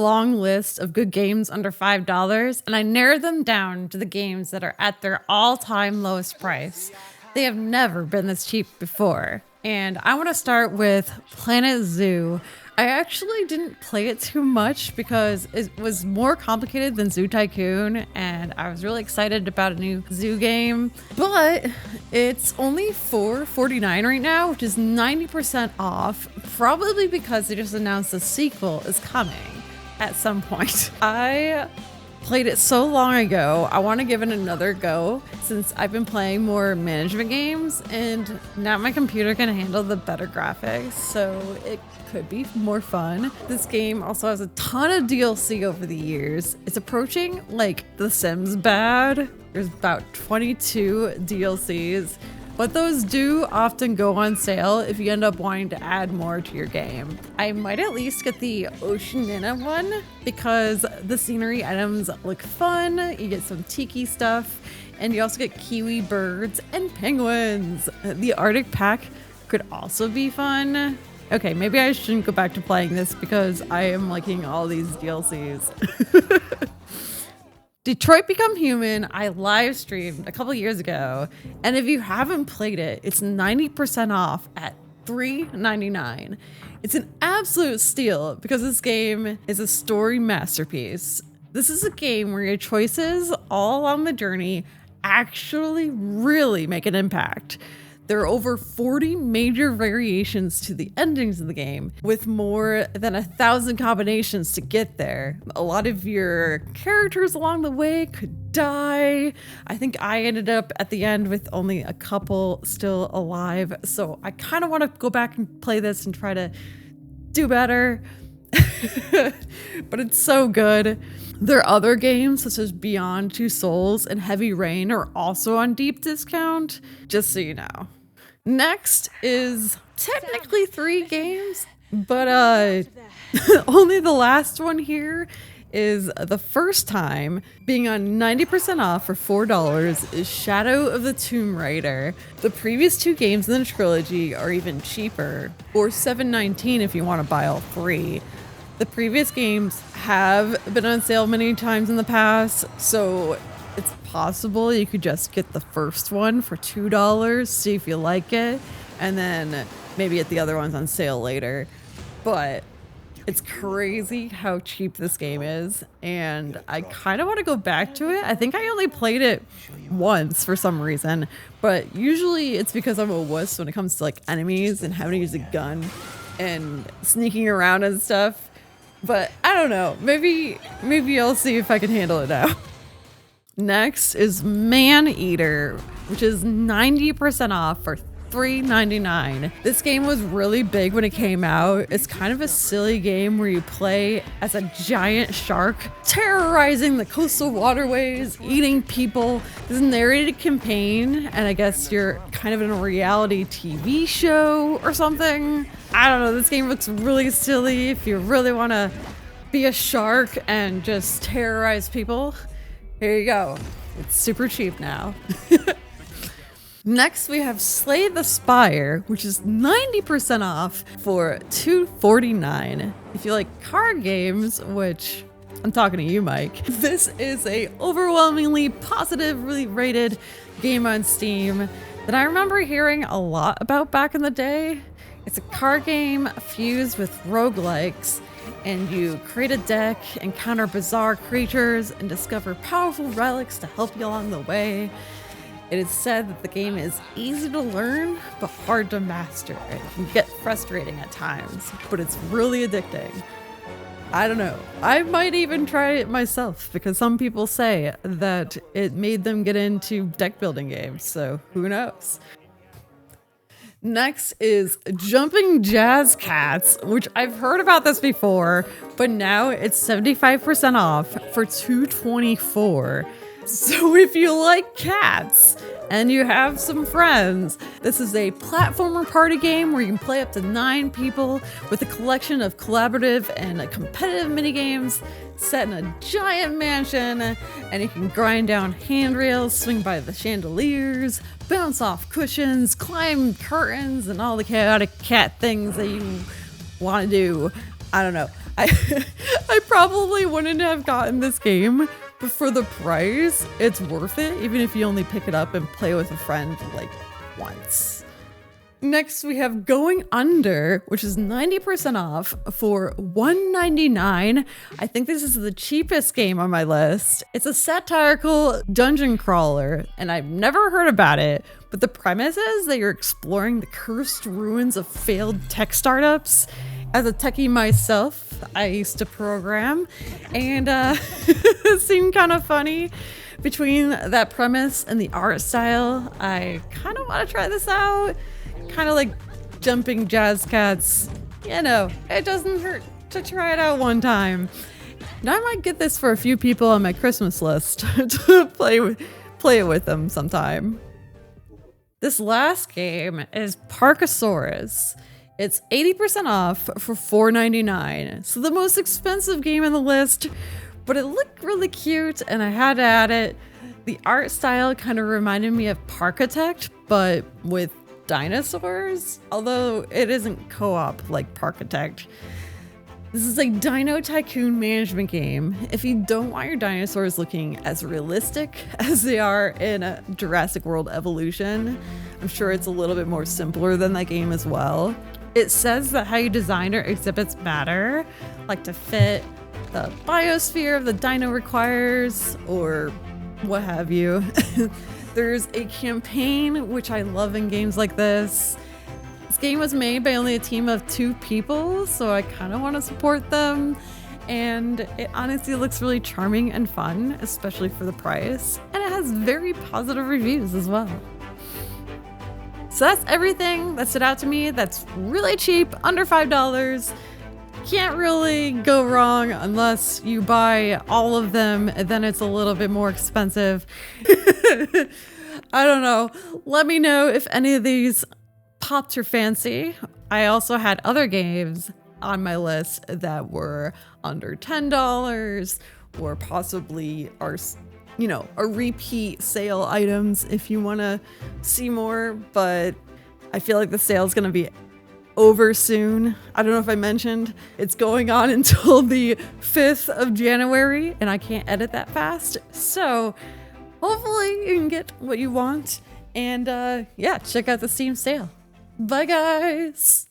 long list of good games under $5, and I narrowed them down to the games that are at their all-time lowest price. They have never been this cheap before. And I want to start with Planet Zoo. I actually didn't play it too much because it was more complicated than Zoo Tycoon, and I was really excited about a new zoo game. But it's only $4.49 right now, which is 90% off, probably because they just announced the sequel is coming at some point. I played it so long ago, I want to give it another go since I've been playing more management games and now my computer can handle the better graphics, so it could be more fun. This game also has a ton of DLC over the years. It's approaching like The Sims bad. There's about 22 DLCs, but those do often go on sale if you end up wanting to add more to your game. I might at least get the Oceanina one because the scenery items look fun, you get some tiki stuff, and you also get kiwi birds and penguins. The Arctic pack could also be fun. Okay, maybe I shouldn't go back to playing this because I am liking all these DLCs. Detroit Become Human, I live streamed a couple years ago, and if you haven't played it, it's 90% off at $3.99. It's an absolute steal because this game is a story masterpiece. This is a game where your choices all along the journey actually really make an impact. There are over 40 major variations to the endings of the game, with more than 1,000 combinations to get there. A lot of your characters along the way could die. I think I ended up at the end with only a couple still alive, so I kind of want to go back and play this and try to do better. But it's so good. There are other games such as Beyond Two Souls and Heavy Rain are also on deep discount, just so you know. Next is technically 3 games, but only the last one here is the first time being on 90% off for $4 is Shadow of the Tomb Raider. The previous 2 games in the trilogy are even cheaper, or $7.19 if you want to buy all 3. The previous games have been on sale many times in the past, so it's possible you could just get the first one for $2, see if you like it, and then maybe get the other ones on sale later. But it's crazy how cheap this game is, and I kind of want to go back to it. I think I only played it once for some reason, but usually it's because I'm a wuss when it comes to like enemies and having to use a gun and sneaking around and stuff. But I don't know, maybe I'll see if I can handle it now. Next is Maneater, which is 90% off for $3.99. This game was really big when it came out. It's kind of a silly game where you play as a giant shark terrorizing the coastal waterways, eating people. It's a narrated campaign, and I guess you're kind of in a reality TV show or something. I don't know, this game looks really silly if you really want to be a shark and just terrorize people. Here you go. It's super cheap now. Next, we have Slay the Spire, which is 90% off for $2.49. If you like card games, which I'm talking to you, Mike, this is a overwhelmingly positively rated game on Steam that I remember hearing a lot about back in the day. It's a card game fused with roguelikes, and you create a deck, encounter bizarre creatures, and discover powerful relics to help you along the way. It is said that the game is easy to learn, but hard to master. It can get frustrating at times, but it's really addicting. I don't know. I might even try it myself, because some people say that it made them get into deck building games, so who knows? Next is Jumping Jazz Cats, which I've heard about this before, but now it's 75% off for $2.24. So if you like cats and you have some friends, this is a platformer party game where you can play up to 9 people with a collection of collaborative and competitive minigames set in a giant mansion, and you can grind down handrails, swing by the chandeliers, bounce off cushions, climb curtains, and all the chaotic cat things that you want to do. I don't know. I probably wouldn't have gotten this game, but for the price, it's worth it, even if you only pick it up and play with a friend like once. Next, we have Going Under, which is 90% off for $1.99. I think this is the cheapest game on my list. It's a satirical dungeon crawler, and I've never heard about it, but the premise is that you're exploring the cursed ruins of failed tech startups. As a techie myself, I used to program, and it seemed kind of funny. Between that premise and the art style, I kind of want to try this out. Kind of like jumping jazz cats. You know, it doesn't hurt to try it out one time. And I might get this for a few people on my Christmas list to play it with them sometime. This last game is Parkasaurus. It's 80% off for $4.99. So the most expensive game on the list, but it looked really cute and I had to add it. The art style kind of reminded me of Parkitect, but with dinosaurs, although it isn't co-op like Parkitect. This is a Dino Tycoon management game. If you don't want your dinosaurs looking as realistic as they are in Jurassic World Evolution, I'm sure it's a little bit more simpler than that game as well. It says that how you design your exhibits matter, like to fit the biosphere of the dino requires, or what have you. There's a campaign, which I love in games like this. This game was made by only a team of 2 people, so I kind of want to support them. And it honestly looks really charming and fun, especially for the price. And it has very positive reviews as well. So that's everything that stood out to me that's really cheap, under $5. Can't really go wrong unless you buy all of them, and then it's a little bit more expensive. I don't know. Let me know if any of these popped your fancy. I also had other games on my list that were under $10 or possibly are, you know, a repeat sale items if you want to see more, but I feel like the sale is going to be over soon. I don't know if I mentioned it's going on until the 5th of January and I can't edit that fast. So hopefully you can get what you want and yeah, check out the Steam sale. Bye guys.